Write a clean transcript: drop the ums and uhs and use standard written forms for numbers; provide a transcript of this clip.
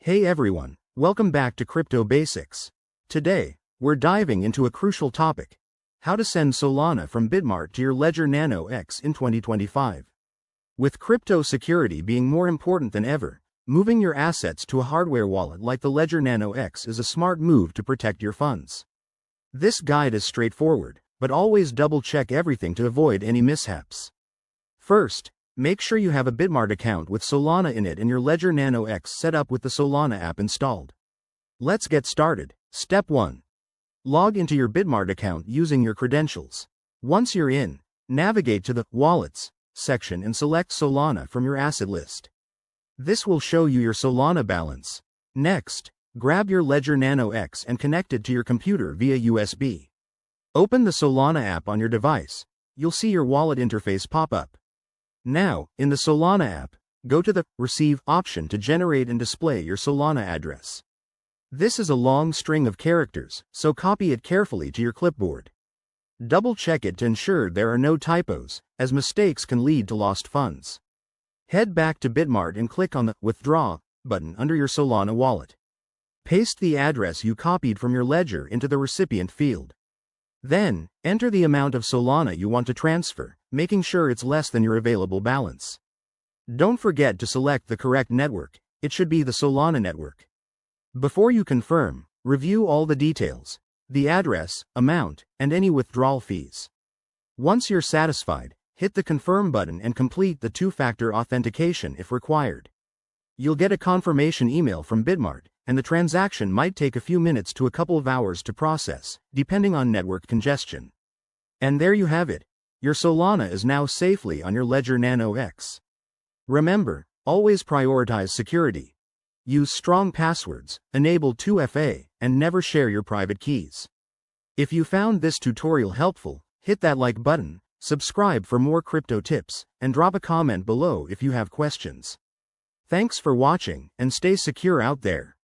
Hey everyone, welcome back to Crypto Basics. Today, we're diving into a crucial topic: how to send Solana from Bitmart to your Ledger Nano X in 2025. With crypto security being more important than ever, moving your assets to a hardware wallet like the Ledger Nano X is a smart move to protect your funds. This guide is straightforward, but always double-check everything to avoid any mishaps. First, make sure you have a Bitmart account with Solana in it and your Ledger Nano X set up with the Solana app installed. Let's get started. Step 1. Log into your Bitmart account using your credentials. Once you're in, navigate to the Wallets section and select Solana from your asset list. This will show you your Solana balance. Next, grab your Ledger Nano X and connect it to your computer via USB. Open the Solana app on your device. You'll see your wallet interface pop up. Now, in the Solana app, go to the Receive option to generate and display your Solana address. This is a long string of characters, so copy it carefully to your clipboard. Double-check it to ensure there are no typos, as mistakes can lead to lost funds. Head back to Bitmart and click on the Withdraw button under your Solana wallet. Paste the address you copied from your ledger into the recipient field. Then, enter the amount of Solana you want to transfer, making sure it's less than your available balance. Don't forget to select the correct network. It should be the Solana network. Before you confirm, review all the details: the address, amount, and any withdrawal fees. Once you're satisfied, hit the Confirm button and complete the two-factor authentication if required. You'll get a confirmation email from Bitmart, and the transaction might take a few minutes to a couple of hours to process, depending on network congestion. And there you have it. Your Solana is now safely on your Ledger Nano X. Remember, always prioritize security. Use strong passwords, enable 2FA, and never share your private keys. If you found this tutorial helpful, hit that like button, subscribe for more crypto tips, and drop a comment below if you have questions. Thanks for watching, and stay secure out there.